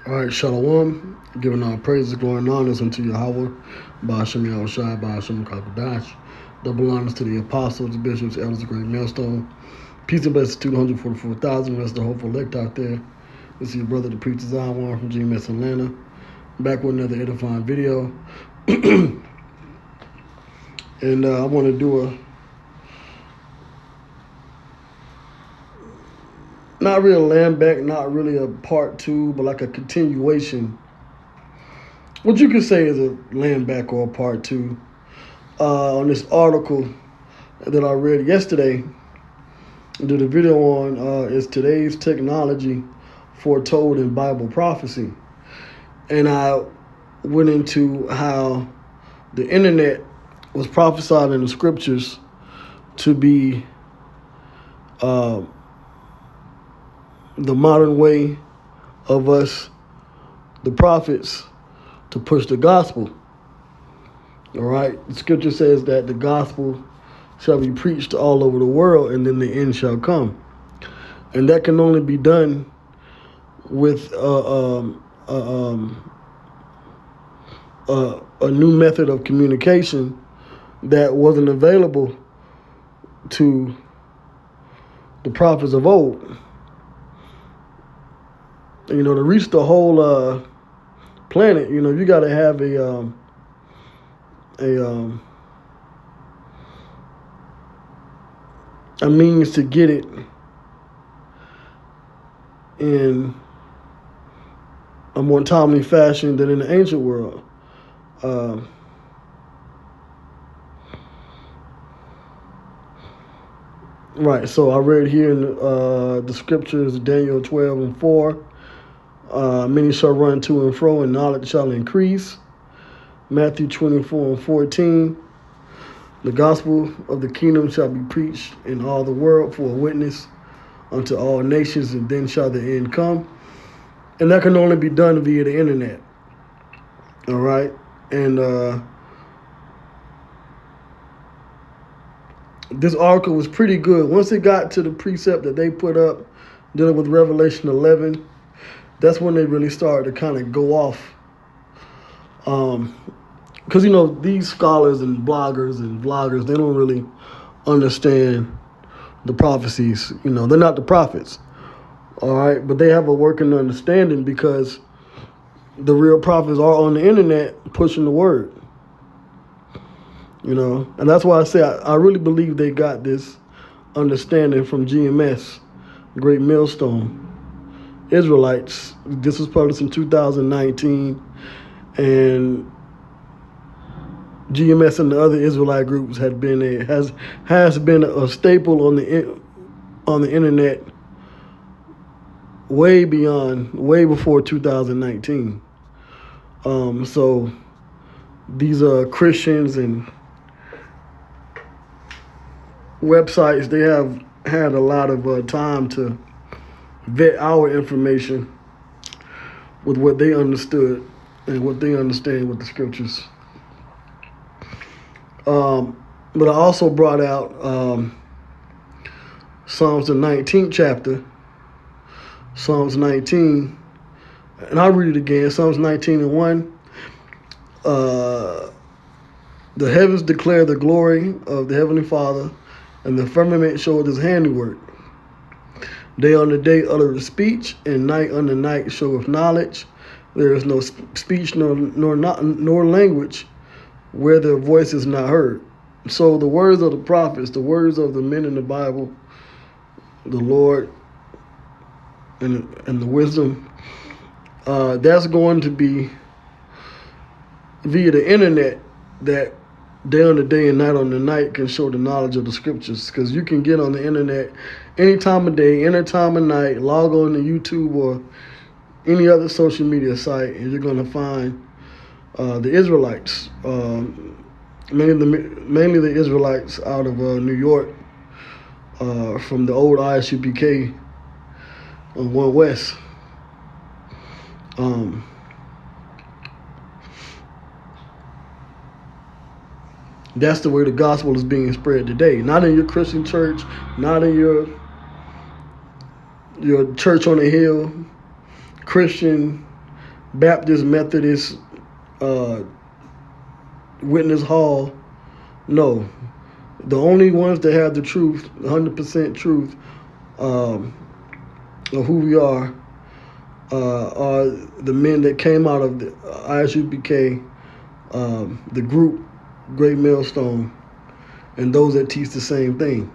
All right, Shalom. Giving all praises, glory, and honors unto Yahweh, Ba'ashem Yahushai, Ba'ashem Kakadash. Double honors to the apostles, bishops, elders, the great millstone. Peace and blessings to the 144,000. Rest of the hopeful elect out there. This is your brother, the preacher Zion from GMS Atlanta. Back with another edifying video. And I want to do not really a land back, not really a part two, but like a continuation. What you could say is a land back or a part two on this article that I read yesterday. I did a video on is today's technology foretold in Bible prophecy. And I went into how the internet was prophesied in the scriptures to be the modern way of us, the prophets, to push the gospel. All right. The scripture says that the gospel shall be preached all over the world, and then the end shall come. And that can only be done with a new method of communication that wasn't available to the prophets of old. You know, to reach the whole planet, you know, you got to have a means to get it in a more timely fashion than in the ancient world. Right, so I read here in the scriptures, Daniel 12:4. Many shall run to and fro, and knowledge shall increase. Matthew 24:14. The gospel of the kingdom shall be preached in all the world for a witness unto all nations, and then shall the end come. And that can only be done via the internet. All right, and this article was pretty good. Once it got to the precept that they put up dealing with Revelation 11, that's when they really started to kind of go off. Because, you know, these scholars and bloggers and vloggers, they don't really understand the prophecies. You know, they're not the prophets. All right. But they have a working understanding because the real prophets are on the internet pushing the word. You know, and that's why I say I really believe they got this understanding from GMS, Great Millstone. Israelites. This was published in 2019, and GMS and the other Israelite groups has been a staple on the internet way before 2019. So these Christians and websites, they have had a lot of time to vet our information with what they understood and what they understand with the scriptures. But I also brought out Psalms the 19th chapter, Psalms 19, and I'll read it again. Psalms 19:1. The heavens declare the glory of the Heavenly Father, and the firmament showeth his handiwork. Day unto day uttereth speech, and night unto night showeth knowledge. There is no speech nor language where their voice is not heard. So the words of the prophets, the words of the men in the Bible, the Lord and the wisdom, that's going to be via the internet that day on the day and night on the night can show the knowledge of the scriptures. Because you can get on the internet any time of day, any time of night, log on to YouTube or any other social media site, and you're going to find the Israelites, mainly the Israelites out of New York, from the old ISUPK on 1 West. That's the way the gospel is being spread today. Not in your Christian church, not in your church on the hill, Christian Baptist, Methodist, Witness Hall. No. The only ones that have the truth, 100% truth, of who we are the men that came out of the ISUPK, the group Great Millstone, and those that teach the same thing.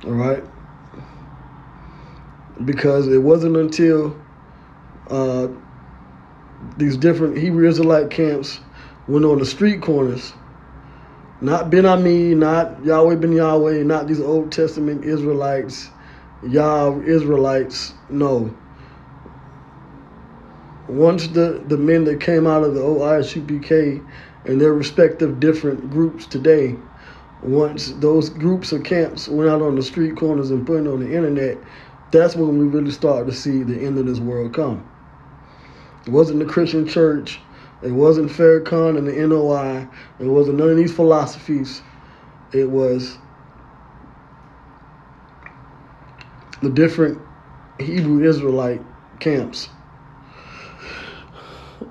All right? Because it wasn't until these different Hebrew Israelite camps went on the street corners, not Ben Ami, not Yahweh Ben Yahweh, not these Old Testament Israelites, Yah Israelites, no. Once the men that came out of the old ISUPK and their respective different groups today, once those groups or camps went out on the street corners and put it on the internet, that's when we really started to see the end of this world come. It wasn't the Christian church. It wasn't Farrakhan and the NOI. It wasn't none of these philosophies. It was the different Hebrew Israelite camps.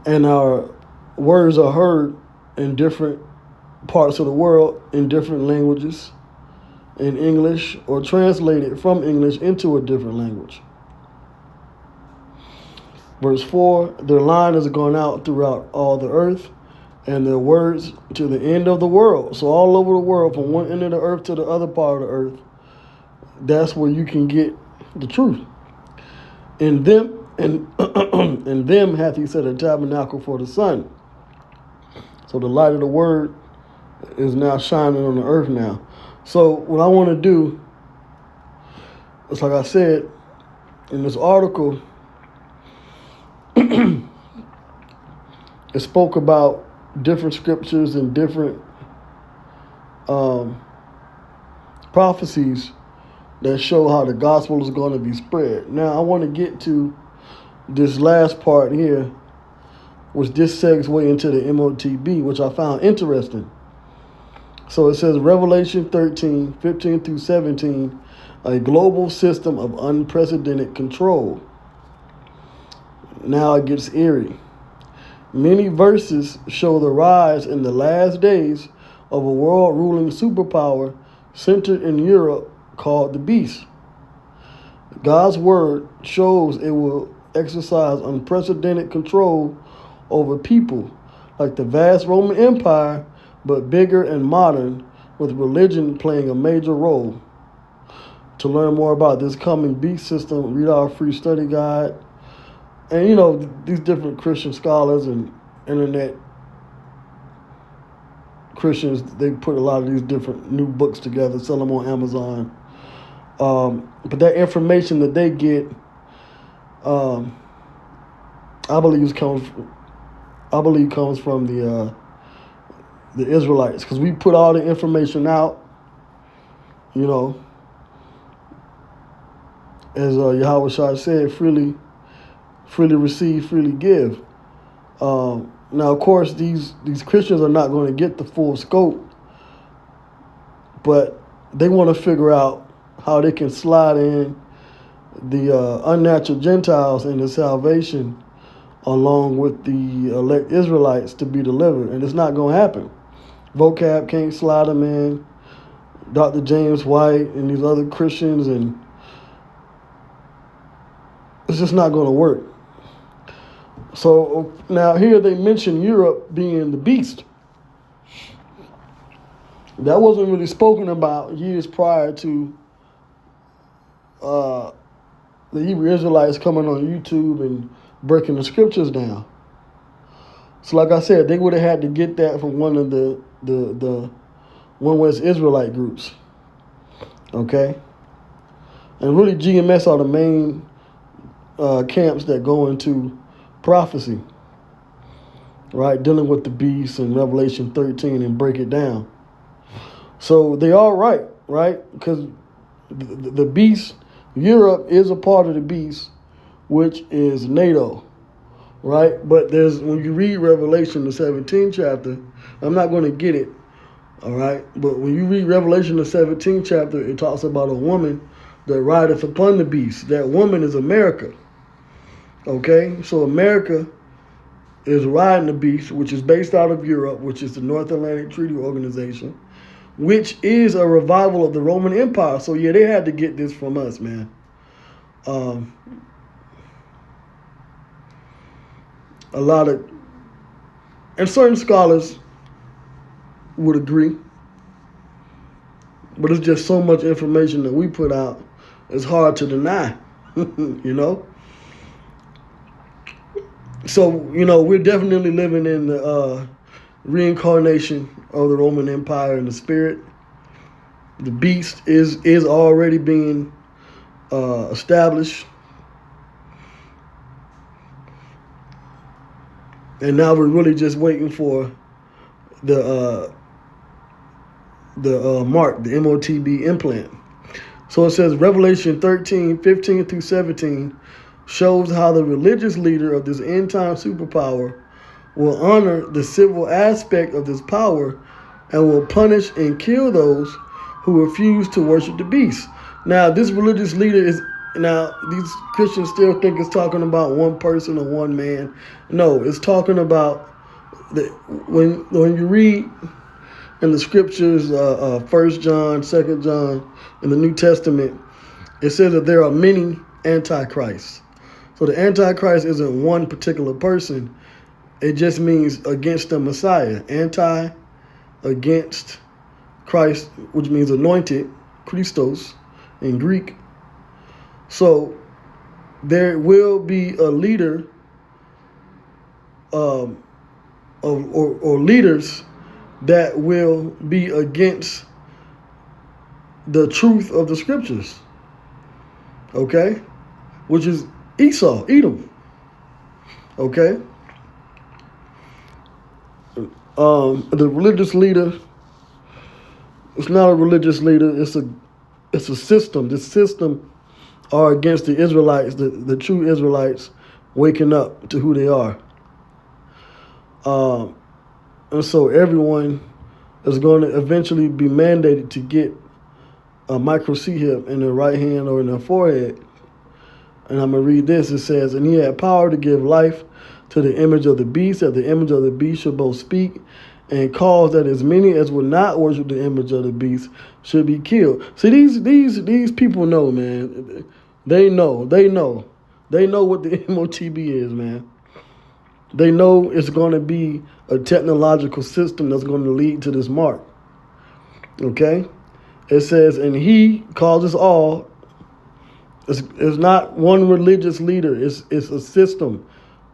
And our words are heard in different parts of the world in different languages, in English, or translated from English into a different language. Verse 4, their line is gone out throughout all the earth, and their words to the end of the world. So all over the world, from one end of the earth to the other part of the earth, that's where you can get the truth. In them, and in them hath he set a tabernacle for the sun. So the light of the word is now shining on the earth now. So what I want to do is, like I said, in this article, it spoke about different scriptures and different prophecies that show how the gospel is going to be spread. Now, I want to get to this last part here, which this segues way into the MOTB, which I found interesting. So it says, Revelation 13, 15 through 17, a global system of unprecedented control. Now it gets eerie. Many verses show the rise in the last days of a world-ruling superpower centered in Europe called the Beast. God's word shows it will exercise unprecedented control over people, like the vast Roman Empire, but bigger and modern, with religion playing a major role. To learn more about this coming beast system, read our free study guide. And, you know, these different Christian scholars and internet Christians, they put a lot of these different new books together, sell them on Amazon. But that information that they get, I believe comes from the Israelites, because we put all the information out, you know, as Yahweh Shai said, freely receive, freely give. Now, of course, these Christians are not going to get the full scope, but they want to figure out how they can slide in the unnatural Gentiles into salvation along with the elect Israelites to be delivered. And it's not going to happen. Vocab can't slide them in. Dr. James White and these other Christians, and it's just not going to work. So now here they mention Europe being the beast. That wasn't really spoken about years prior to the Hebrew Israelites coming on YouTube and breaking the scriptures down. So like I said, they would have had to get that from one of the One West Israelite groups. Okay? And really GMS are the main camps that go into prophecy, right? Dealing with the beast in Revelation 13 and break it down. So they are right? Because the beast, Europe is a part of the beast, which is NATO, right? But when you read Revelation, the 17th chapter, I'm not going to get it, all right? But when you read Revelation, the 17th chapter, it talks about a woman that rideth upon the beast. That woman is America. Okay, so America is riding the beast, which is based out of Europe, which is the North Atlantic Treaty Organization, which is a revival of the Roman Empire. So yeah, they had to get this from us, man. Um, a lot of, and certain scholars would agree, but it's just so much information that we put out, it's hard to deny, you know? So, we're definitely living in the reincarnation of the Roman Empire in the spirit. The beast is already being established. And now we're really just waiting for the mark, the MOTB implant. So it says Revelation 13, 15 through 17 shows how the religious leader of this end-time superpower will honor the civil aspect of this power and will punish and kill those who refuse to worship the beast. Now, this religious leader these Christians still think it's talking about one person or one man. No, it's talking about when you read in the scriptures, 1 John, 2 John, in the New Testament, it says that there are many antichrists. So the Antichrist isn't one particular person. It just means against the Messiah. Anti, against Christ, which means anointed, Christos in Greek. So there will be a leader or leaders that will be against the truth of the scriptures. Okay? Which is Esau, Edom. Okay? The religious leader, it's not a religious leader, it's a system. This system are against the Israelites, the true Israelites waking up to who they are. And so everyone is going to eventually be mandated to get a Microc-Hip in their right hand or in their forehead. And I'm going to read this. It says, and he had power to give life to the image of the beast, that the image of the beast should both speak and cause that as many as would not worship the image of the beast should be killed. See, these people know, man. They know what the MOTB is, man. They know it's going to be a technological system that's going to lead to this mark. Okay? It says, and he calls us all. It's not one religious leader. It's a system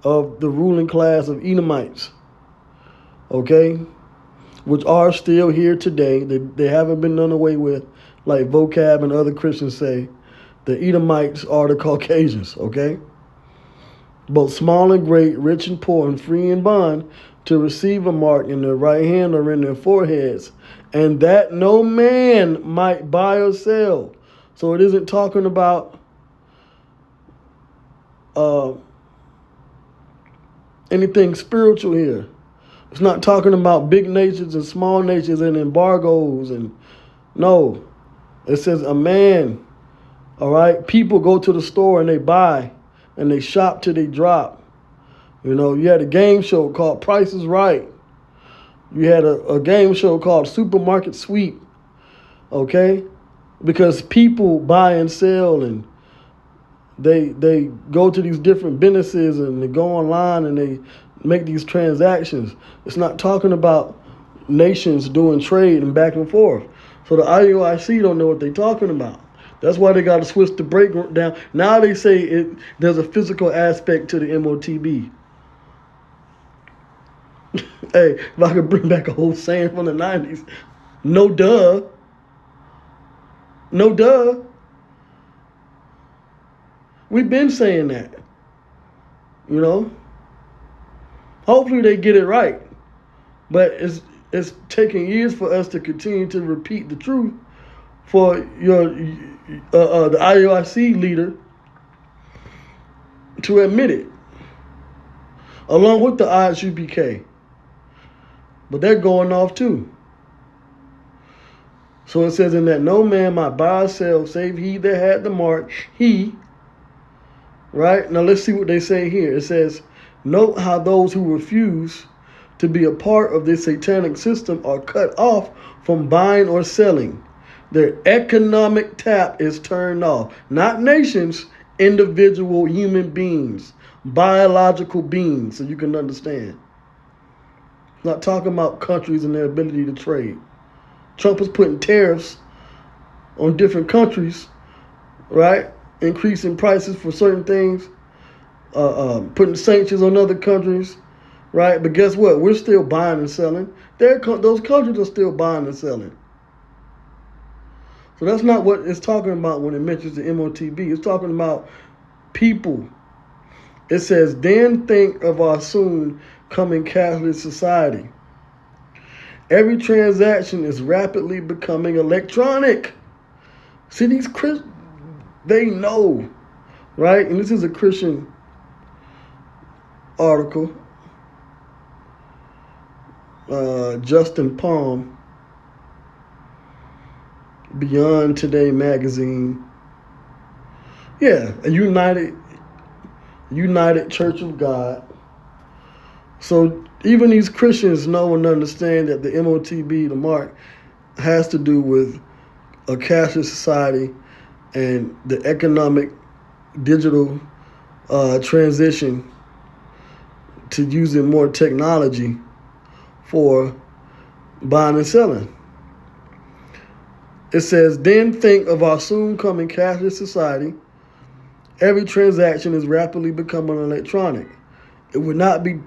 of the ruling class of Edomites. Okay? Which are still here today. They haven't been done away with, like Vocab and other Christians say. The Edomites are the Caucasians, okay? Both small and great, rich and poor, and free and bond, to receive a mark in their right hand or in their foreheads, and that no man might buy or sell. So it isn't talking about anything spiritual here. It's not talking about big nations and small nations and embargoes. No. It says a man. All right, people go to the store and they buy and they shop till they drop. You had a game show called Price is Right. You had a game show called Supermarket Sweep. Okay, because people buy and sell and they go to these different businesses and they go online and they make these transactions. It's not talking about nations doing trade and back and forth. So the IUIC don't know what they're talking about. That's why they got to switch the breakdown. Now they say there's a physical aspect to the MOTB. Hey, if I could bring back a whole saying from the 90s, no duh. No duh. We've been saying that. Hopefully they get it right. But it's taking years for us to continue to repeat the truth for the IUIC leader to admit it, along with the ISUPK. But they're going off too. So it says, in that no man might buy or sell save he that had the mark, he Right? Now let's see what they say here. It says, note how those who refuse to be a part of this satanic system are cut off from buying or selling. Their economic tap is turned off. Not nations, individual human beings, biological beings, so you can understand. Not talking about countries and their ability to trade. Trump is putting tariffs on different countries, right? Increasing prices for certain things, putting sanctions on other countries, right? But guess what? We're still buying and selling. Those countries are still buying and selling. So that's not what it's talking about when it mentions the MOTB. It's talking about people. It says, then think of our soon coming cashless society. Every transaction is rapidly becoming electronic. See, these Christians, they know, right? And this is a Christian article. Justin Palm, Beyond Today magazine. Yeah, a United Church of God. So even these Christians know and understand that the MOTB, the mark, has to do with a cashless society and the economic digital transition to using more technology for buying and selling. It says, then think of our soon coming cashless society. Every transaction is rapidly becoming electronic. It would not be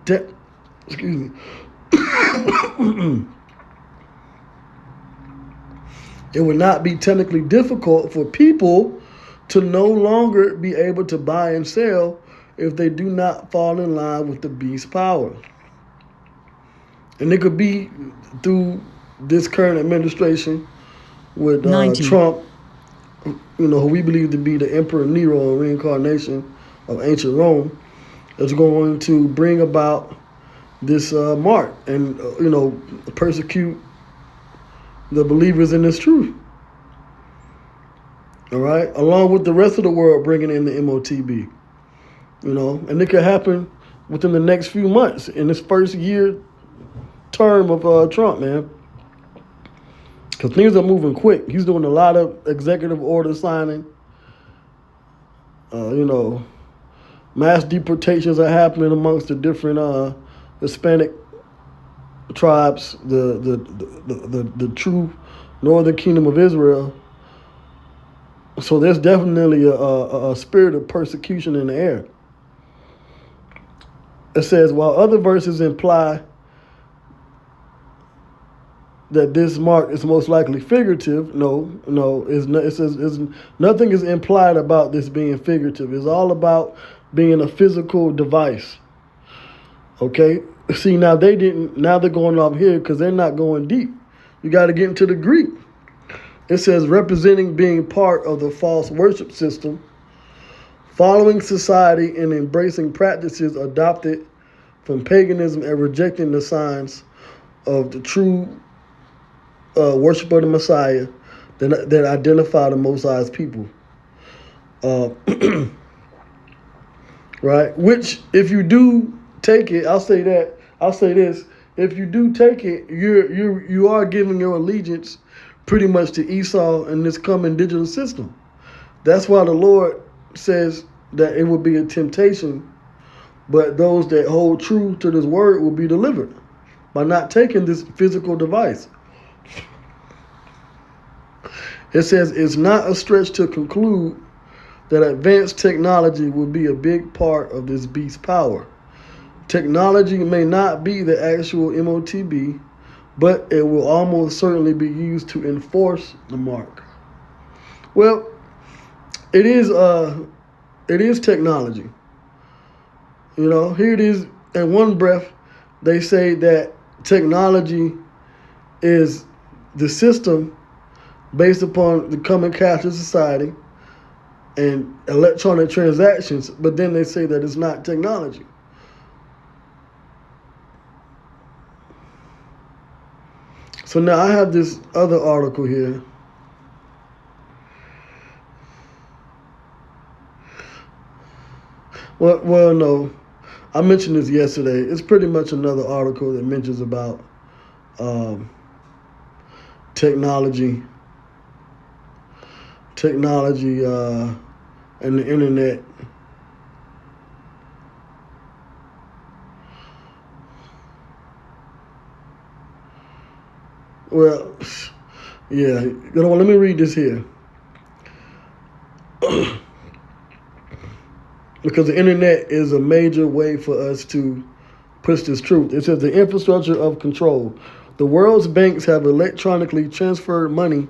excuse me. It would not be technically difficult for people to no longer be able to buy and sell if they do not fall in line with the beast's power. And it could be through this current administration with Trump, who we believe to be the Emperor Nero, a reincarnation of ancient Rome, is going to bring about this mark and, persecute the believers in this truth. All right? Along with the rest of the world bringing in the MOTB. And it could happen within the next few months in this first year term of Trump, man. Because things are moving quick. He's doing a lot of executive order signing. Mass deportations are happening amongst the different Hispanic tribes, the true northern kingdom of Israel. So there's definitely a spirit of persecution in the air. It says, while other verses imply that this mark is most likely figurative, it says nothing is implied about this being figurative. It's all about being a physical device. Okay? See, now they're going off here because they're not going deep. You got to get into the Greek. It says representing being part of the false worship system, following society and embracing practices adopted from paganism and rejecting the signs of the true worship of the Messiah that identify the Most High's people. Right? Which, if you do take it, I'll say this: if you do take it, you are giving your allegiance pretty much to Esau and this coming digital system. That's why the Lord says that it will be a temptation, but those that hold true to this word will be delivered by not taking this physical device. It says it's not a stretch to conclude that advanced technology will be a big part of this beast's power. Technology may not be the actual MOTB, but it will almost certainly be used to enforce the mark. Well, it is technology. Here it is. In one breath, they say that technology is the system based upon the coming cashless society and electronic transactions, but then they say that it's not technology. So now I have this other article here. Well, no. I mentioned this yesterday. It's pretty much another article that mentions about um, technology, technology, and the internet. Well, yeah. You know what? Let me read this here because the internet is a major way for us to push this truth. It says the infrastructure of control. The world's banks have electronically transferred money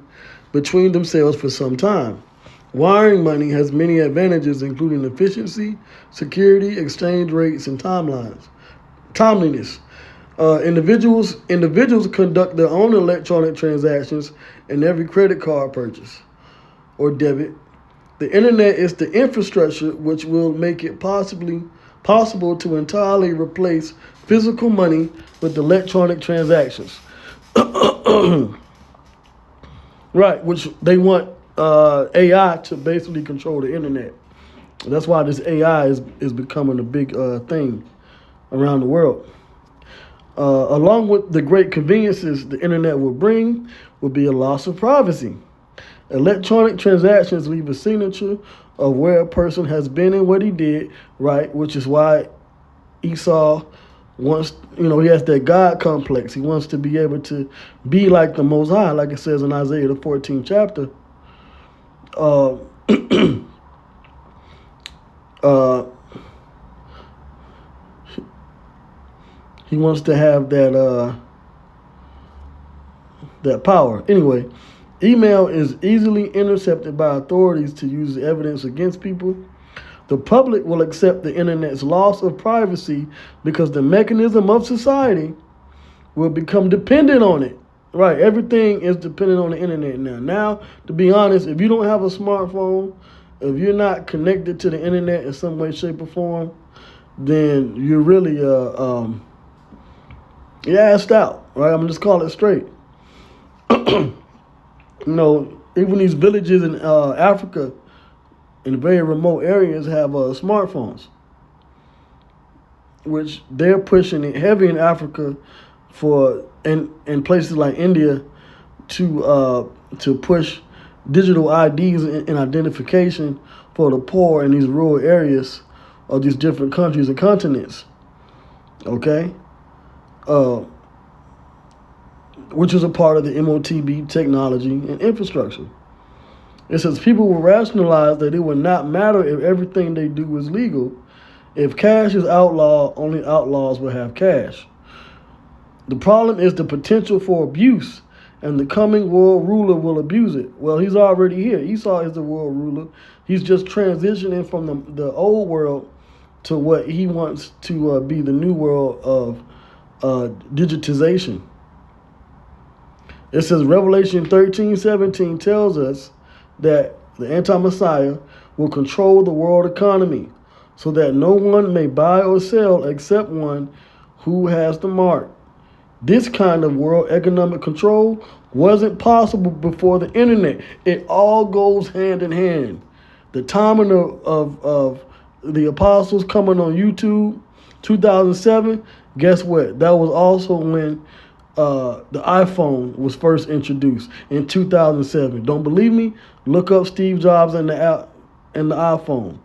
between themselves for some time. Wiring money has many advantages, including efficiency, security, exchange rates, and timeliness. Individuals conduct their own electronic transactions in every credit card purchase or debit. The internet is the infrastructure which will make it possible to entirely replace physical money with electronic transactions. Right, which they want AI to basically control the internet. That's why this AI is becoming a big thing around the world. Along with the great conveniences the internet will bring, will be a loss of privacy. Electronic transactions leave a signature of where a person has been and what he did, right? Which is why Esau wants, he has that God complex. He wants to be able to be like the Most High, like it says in Isaiah the 14th chapter. Uh, uh, he wants to have that power. Anyway, email is easily intercepted by authorities to use evidence against people. The public will accept the internet's loss of privacy because the mechanism of society will become dependent on it. Right, everything is dependent on the internet now. Now, to be honest, if you don't have a smartphone, if you're not connected to the internet in some way, shape, or form, then you're really you're assed out. Right, I'm gonna just call it straight. Even these villages in Africa, in very remote areas, have smartphones, which they're pushing it heavy in Africa for in places like India to push digital IDs and identification for the poor in these rural areas of these different countries and continents. Okay, uh, which is a part of the MOTB technology and infrastructure. It says people will rationalize that it will not matter if everything they do is legal. If cash is outlawed, only outlaws will have cash. The problem is the potential for abuse, and the coming world ruler will abuse it. Well, he's already here. Esau is the world ruler. He's just transitioning from the old world to what he wants to be the new world of digitization. It says Revelation 13:17 tells us that the anti-Messiah will control the world economy so that no one may buy or sell except one who has the mark. This kind of world economic control wasn't possible before the internet. It all goes hand in hand. The timing of the apostles coming on YouTube, 2007, guess what? That was also when the iPhone was first introduced in 2007. Don't believe me? Look up Steve Jobs and the iPhone.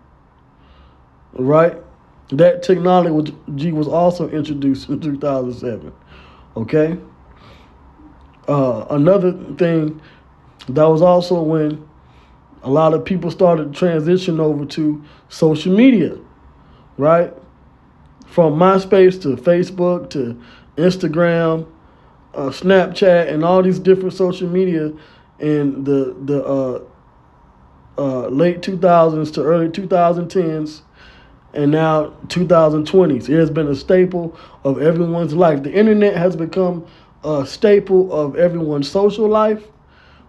Right? That technology was also introduced in 2007. Okay? Another thing, that was also when a lot of people started to transition over to social media, right? From MySpace to Facebook to Instagram, Snapchat, and all these different social media in the late 2000s to early 2010s, and now 2020s. It has been a staple of everyone's life. The internet has become a staple of everyone's social life,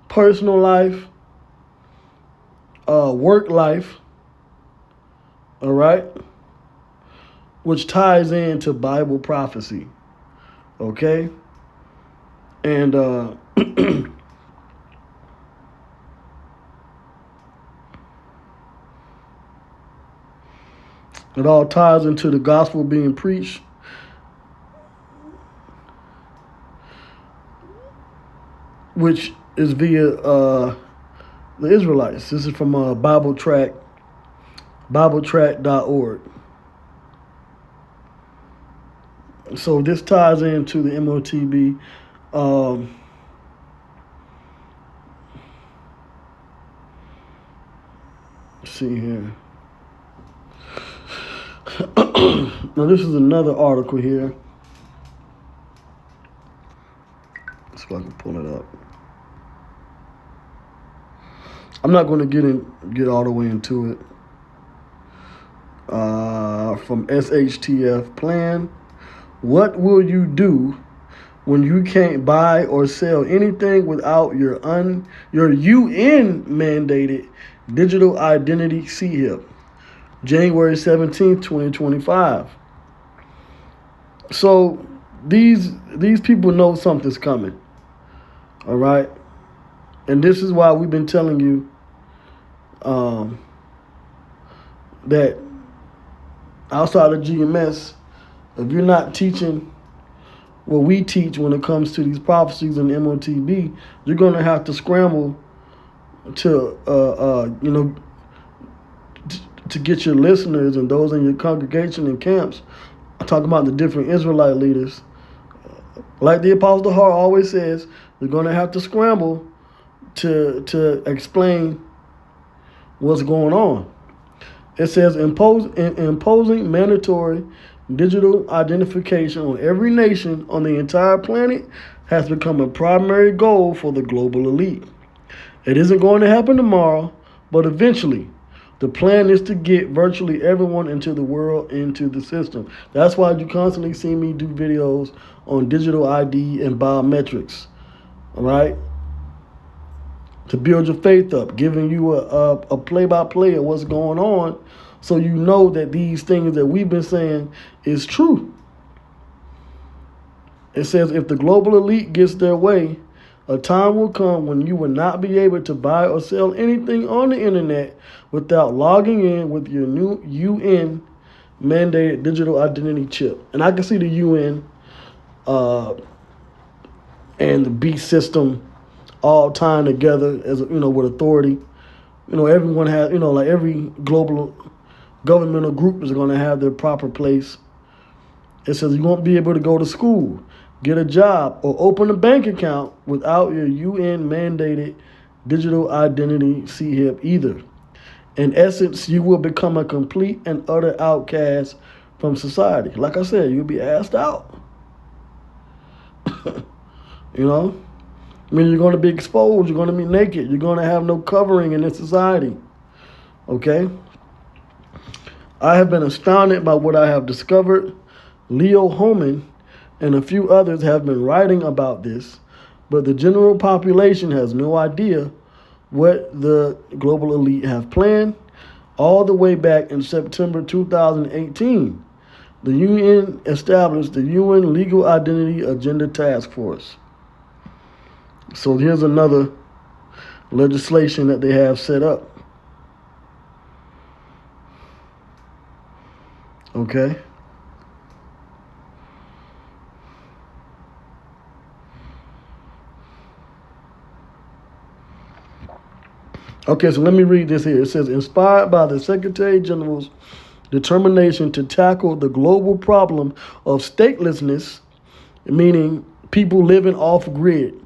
personal life, work life, all right? Which ties into Bible prophecy, okay? And It all ties into the gospel being preached, which is via the Israelites. This is from BibleTrack.org. So this ties into the MOTB. Let's see here. Now this is another article here. Let's see if I can pull it up. I'm not going to get all the way into it. From SHTF plan. What will you do when you can't buy or sell anything without your UN mandated digital identity C-HIP? January 17th, 2025. So these people know something's coming. All right? And this is why we've been telling you that outside of GMS, if you're not teaching what we teach when it comes to these prophecies in MOTB, you're going to have to scramble to, to get your listeners and those in your congregation and camps. I'm talking about the different Israelite leaders. Like the Apostle Hart always says, you're going to have to scramble to explain what's going on. It says imposing mandatory digital identification on every nation on the entire planet has become a primary goal for the global elite. It isn't going to happen tomorrow, but eventually. The plan is to get virtually everyone into the world into the system. That's why you constantly see me do videos on digital ID and biometrics. All right? To build your faith up, giving you a play-by-play of what's going on so you know that these things that we've been saying is true. It says if the global elite gets their way, a time will come when you will not be able to buy or sell anything on the internet without logging in with your new UN mandated digital identity chip. And I can see the UN and the beast system all tying together as with authority. Everyone has like every global governmental group is going to have their proper place. It says you won't be able to go to school, get a job, or open a bank account without your UN mandated digital identity C-HIP either. In essence, you will become a complete and utter outcast from society. Like I said, you'll be asked out. You're going to be exposed. You're going to be naked. You're going to have no covering in this society. Okay? I have been astounded by what I have discovered. Leo Homan and a few others have been writing about this, but the general population has no idea what the global elite have planned. All the way back in September 2018, the UN established the UN Legal Identity Agenda Task Force. So here's another legislation that they have set up. Okay. Okay, so let me read this here. It says, inspired by the Secretary General's determination to tackle the global problem of statelessness, meaning people living off grid.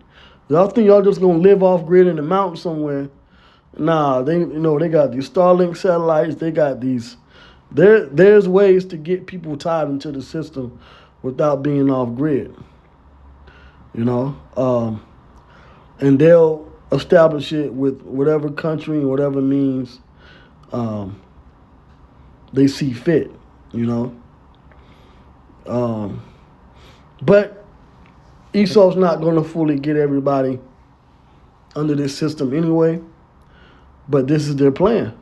Y'all think y'all just gonna live off grid in the mountains somewhere? Nah, they got these Starlink satellites. They got these. There's ways to get people tied into the system without being off grid. And they'll establish it with whatever country and whatever means they see fit. But Esau's not going to fully get everybody under this system anyway, but this is their plan.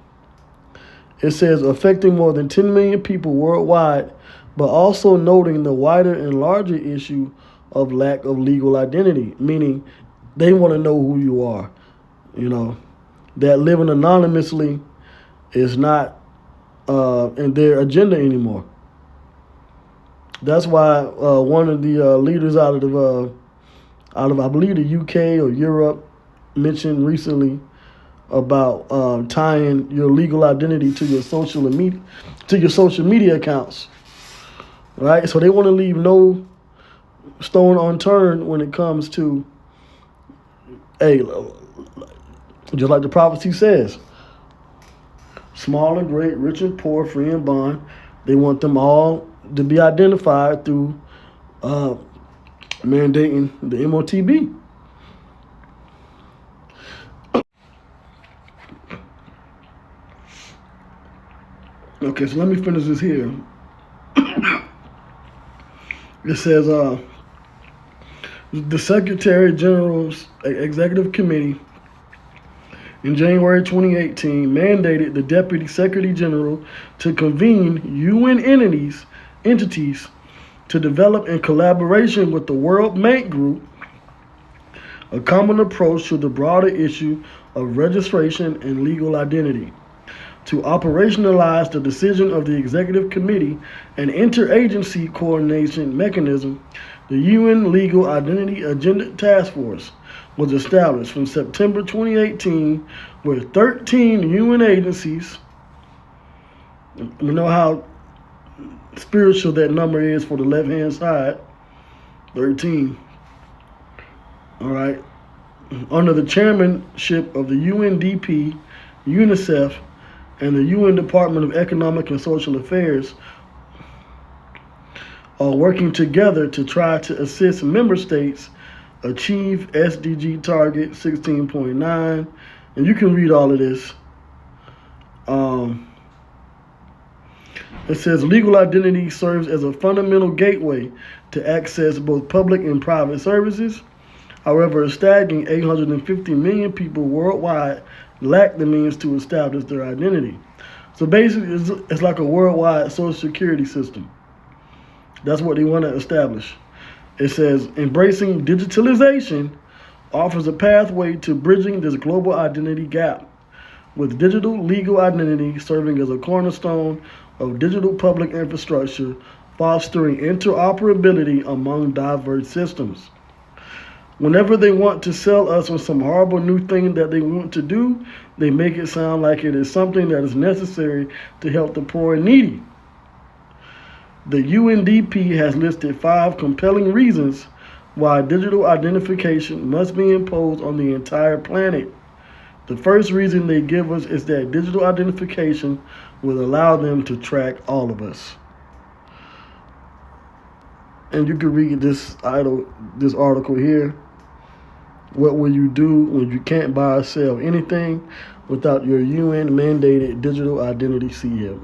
It says affecting more than 10 million people worldwide, but also noting the wider and larger issue of lack of legal identity, meaning they want to know who you are. That living anonymously is not in their agenda anymore. That's why one of the leaders out of I believe the UK or Europe mentioned recently about tying your legal identity to your social media accounts, right? So they want to leave no stone unturned when it comes to, hey, just like the prophecy says, small and great, rich and poor, free and bond. They want them all to be identified through mandating the MOTB. Okay, so let me finish this here. It says the Secretary General's Executive Committee in January 2018 mandated the Deputy Secretary General to convene UN entities to develop, in collaboration with the World Bank Group, a common approach to the broader issue of registration and legal identity. To operationalize the decision of the Executive Committee, an interagency coordination mechanism, the UN Legal Identity Agenda Task Force, was established from September 2018 with 13 UN agencies. We know how spiritual that number is for the left-hand side, 13. All right. Under the chairmanship of the UNDP, UNICEF, and the UN Department of Economic and Social Affairs, are working together to try to assist member states achieve SDG target 16.9. And you can read all of this. It says legal identity serves as a fundamental gateway to access both public and private services. However, a staggering 850 million people worldwide lack the means to establish their identity. So basically, it's like a worldwide social security system. That's what they want to establish. It says embracing digitalization offers a pathway to bridging this global identity gap, with digital legal identity serving as a cornerstone of digital public infrastructure, fostering interoperability among diverse systems. Whenever they want to sell us on some horrible new thing that they want to do, they make it sound like it is something that is necessary to help the poor and needy. The UNDP has listed 5 compelling reasons why digital identification must be imposed on the entire planet. The first reason they give us is that digital identification will allow them to track all of us. And you can read this article here. What will you do when you can't buy or sell anything without your UN mandated digital identity CM?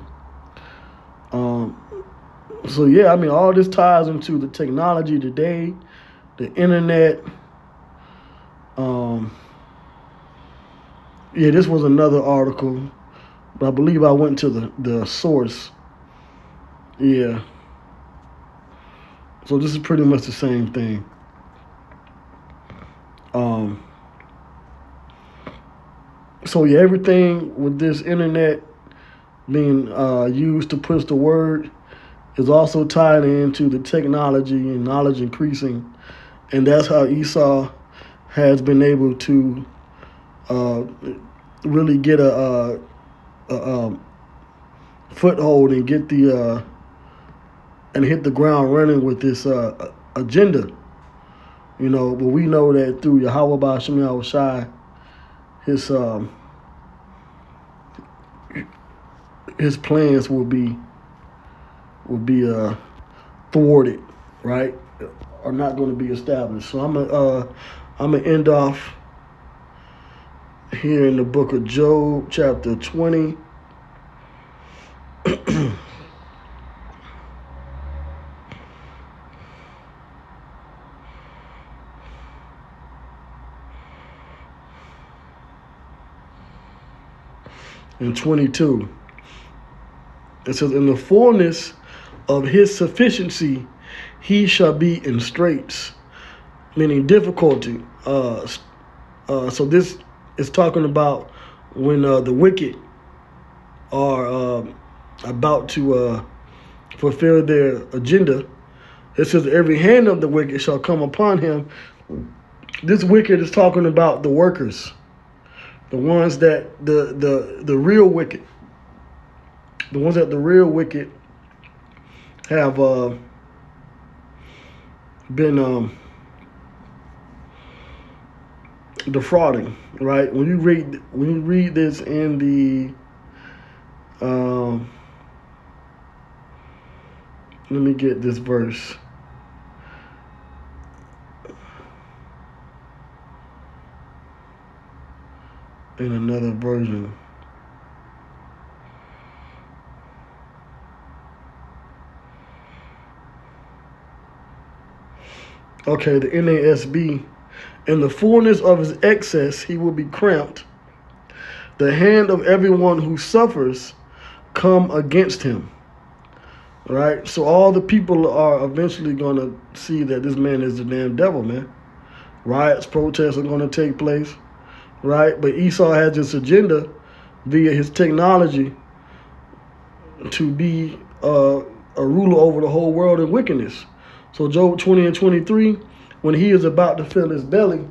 So yeah, I mean, all this ties into the technology today, the internet. Yeah, this was another article, but I believe I went to the source. Yeah. So this is pretty much the same thing. So yeah, everything with this internet being used to push the word is also tied into the technology and knowledge increasing, and that's how Esau has been able to really get a foothold and get and hit the ground running with this agenda. You know, but we know that through Yahweh Ba'Shem Yahweh Shai, his plans will be thwarted, right? Are not going to be established. So I'm gonna end off here in the book of Job, chapter 20. And 22. It says, in the fullness of his sufficiency, he shall be in straits, meaning difficulty. So this is talking about when the wicked are about to fulfill their agenda. It says every hand of the wicked shall come upon him. This wicked is talking about the workers, the ones that the real wicked, the ones that the real wicked have been defrauding. Right? When you read this in the let me get this verse. In another version. Okay, the NASB. In the fullness of his excess, he will be cramped. The hand of everyone who suffers come against him. Right? So all the people are eventually going to see that this man is the damn devil, man. Riots, protests are going to take place. Right? But Esau has this agenda via his technology to be a ruler over the whole world in wickedness. So Job 20 and 23, when he is about to fill his belly,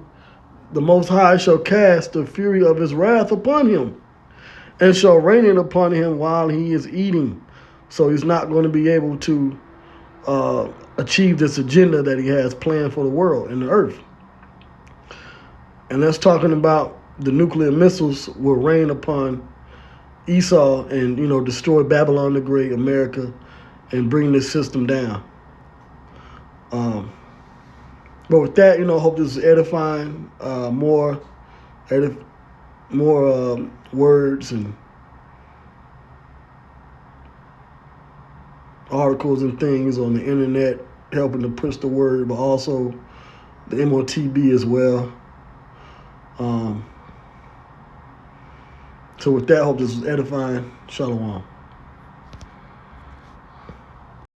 the Most High shall cast the fury of his wrath upon him and shall rain it upon him while he is eating. So he's not going to be able to achieve this agenda that he has planned for the world and the earth. And that's talking about the nuclear missiles will rain upon Esau and, destroy Babylon the Great, America, and bring this system down. But with that, I hope this is edifying. More words and articles and things on the internet helping to push the word, but also the MOTB as well. So with that, I hope this was edifying. Shalom.